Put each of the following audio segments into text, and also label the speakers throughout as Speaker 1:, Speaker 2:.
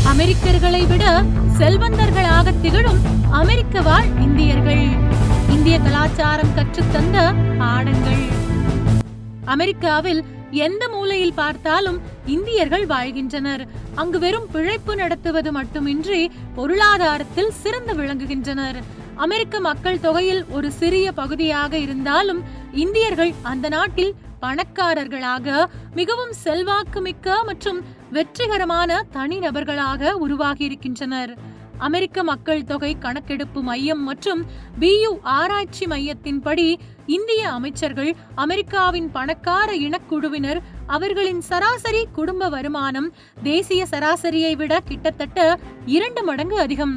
Speaker 1: அமெரிக்கர்களை விட செல்வந்தர்களாக திகழும் அமெரிக்க வாழ் இந்தியர்கள். இந்திய கலாச்சாரம் கற்றுத்தந்த பாடங்கள். அமெரிக்காவில் எந்த மூலையில் பார்த்தாலும் இந்தியர்கள் வாழ்கின்றனர். அங்கு வெறும் பிழைப்பு நடத்துவது மட்டுமின்றி பொருளாதாரத்தில் சிறந்து விளங்குகின்றனர். அமெரிக்க மக்கள் தொகையில் ஒரு சிறிய பகுதியாக இருந்தாலும் இந்தியர்கள் அந்த நாட்டில் பணக்காரர்களாக, மிகவும் செல்வாக்குமிக்க மற்றும் வெற்றிகரமான தனிநபர்களாக உருவாகி இருக்கின்றனர். அமெரிக்க மக்கள் தொகை கணக்கெடுப்பு மையம் மற்றும் BU ஆராய்ச்சி மையத்தின்படி இந்திய அமைச்சர்கள் அமெரிக்காவின் பணக்கார இனக்குழுவினர் அவர்களின் சராசரி குடும்ப வருமானம் தேசிய சராசரியை விட கிட்டத்தட்ட 2 மடங்கு அதிகம்.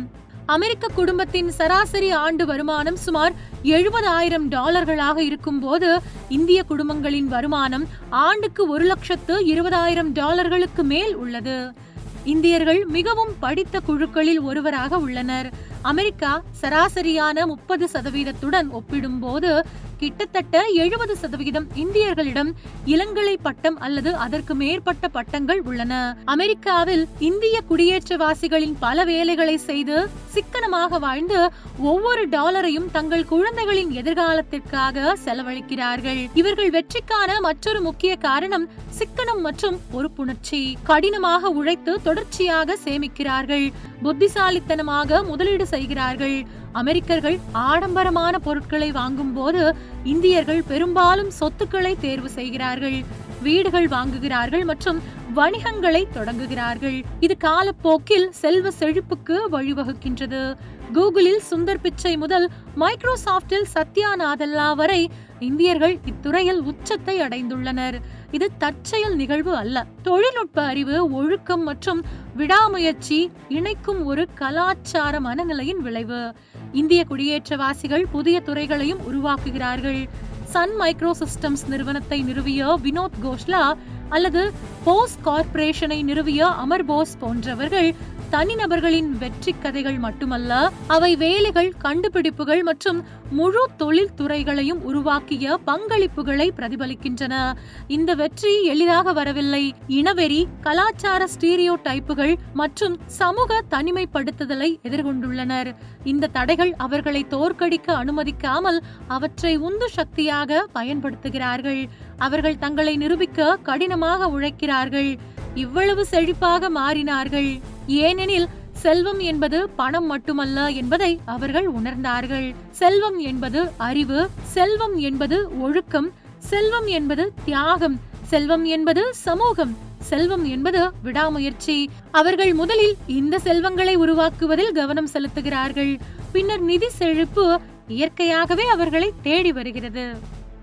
Speaker 1: அமெரிக்க குடும்பத்தின் சராசரி ஆண்டு வருமானம் சுமார் $70,000 இருக்கும் போது இந்திய குடும்பங்களின் வருமானம் ஆண்டுக்கு $1,20,000 மேல் உள்ளது. இந்தியர்கள் மிகவும் படித்த குழுக்களில் ஒருவராக உள்ளனர். அமெரிக்கா சராசரியான 30% ஒப்பிடும்போது கிட்டத்தட்ட 70% இந்தியர்களிடம் இளங்கலை பட்டம் அல்லது அதற்கு மேற்பட்ட பட்டங்கள் உள்ளன. அமெரிக்காவில் இந்திய குடியேற்றவாசிகளின் பல வேலைகளை செய்து சிக்கனமாக வாழ்ந்து ஒவ்வொரு டாலரையும் தங்கள் குழந்தைகளின் எதிர்காலத்திற்காக செலவழிக்கிறார்கள். இவர்கள் வெற்றிக்கான மற்றொரு முக்கிய காரணம் சிக்கனம் மற்றும் பொறுப்புணர்ச்சி. கடினமாக உழைத்து தொடர்ச்சியாக சேமிக்கிறார்கள். புத்திசாலித்தனமாக முதலீடு செய்கிறார்கள். அமெரிக்கர்கள் ஆடம்பரமான பொருட்களை வாங்கும் போது இந்தியர்கள் பெரும்பாலும் சொத்துக்களை தேர்வு செய்கிறார்கள். வீடுகள் வாங்குகிறார்கள் மற்றும் வணிகங்களை தொடங்குகிறார்கள். இது காலப்போக்கில் செல்வ செழிப்புக்கு வழிவகுக்கின்றது. கூகுளில் சுந்தர் பிச்சை முதல் மைக்ரோசாப்டில் சத்யா நாதல்லா வரை இந்தியர்கள் இத்துறையில் உச்சத்தை அடைந்துள்ளனர். இது தற்செயல் நிகழ்வு அல்ல. தொழில்நுட்ப அறிவு, ஒழுக்கம் மற்றும் விடாமுயற்சி இணைக்கும் ஒரு கலாச்சார மனநிலையின் விளைவு. இந்திய குடியேற்றவாசிகள் புதிய துறைகளையும் உருவாக்குகிறார்கள். சன் மைக்ரோ சிஸ்டம்ஸ் நிறுவனத்தை நிறுவிய வினோத் கோஷ்லா அல்லது போஸ் கார்ப்பரேஷனை நிறுவிய அமர் போஸ் போன்றவர்கள் தனிநபர்களின் வெற்றி கதைகள் மட்டுமல்ல, அவை வேலைகள், கண்டுபிடிப்புகள் மற்றும் முழு தொழில் துறைகளையும் உருவாக்கிய பங்களிப்புகளை பிரதிபலிக்கின்றன. இந்த வெற்றி எளிதாக வரவில்லை. இனவெறி, கலாச்சார ஸ்டீரியோ டைப்புகள் மற்றும் சமூக தனிமைப்படுத்துதலை எதிர்கொண்டுள்ளனர். இந்த தடைகள் அவர்களை தோற்கடிக்க அனுமதிக்காமல் அவற்றை உந்து சக்தியாக பயன்படுத்துகிறார்கள். அவர்கள் தங்களை நிரூபிக்க கடினமாக உழைக்கிறார்கள். இவ்வளவு செழிப்பாக மாறினார்கள் ஏனெனில் செல்வம் என்பது பணம் மட்டுமல்ல என்பதை அவர்கள் உணர்ந்தார்கள். செல்வம் என்பது அறிவு, செல்வம் என்பது ஒழுக்கம், செல்வம் என்பது தியாகம், செல்வம் என்பது சமூகம், செல்வம் என்பது விடாமுயற்சி. அவர்கள் முதலில் இந்த செல்வங்களை உருவாக்குவதில் கவனம் செலுத்துகிறார்கள். பின்னர் நிதி செழிப்பு இயற்கையாகவே அவர்களை தேடி வருகிறது.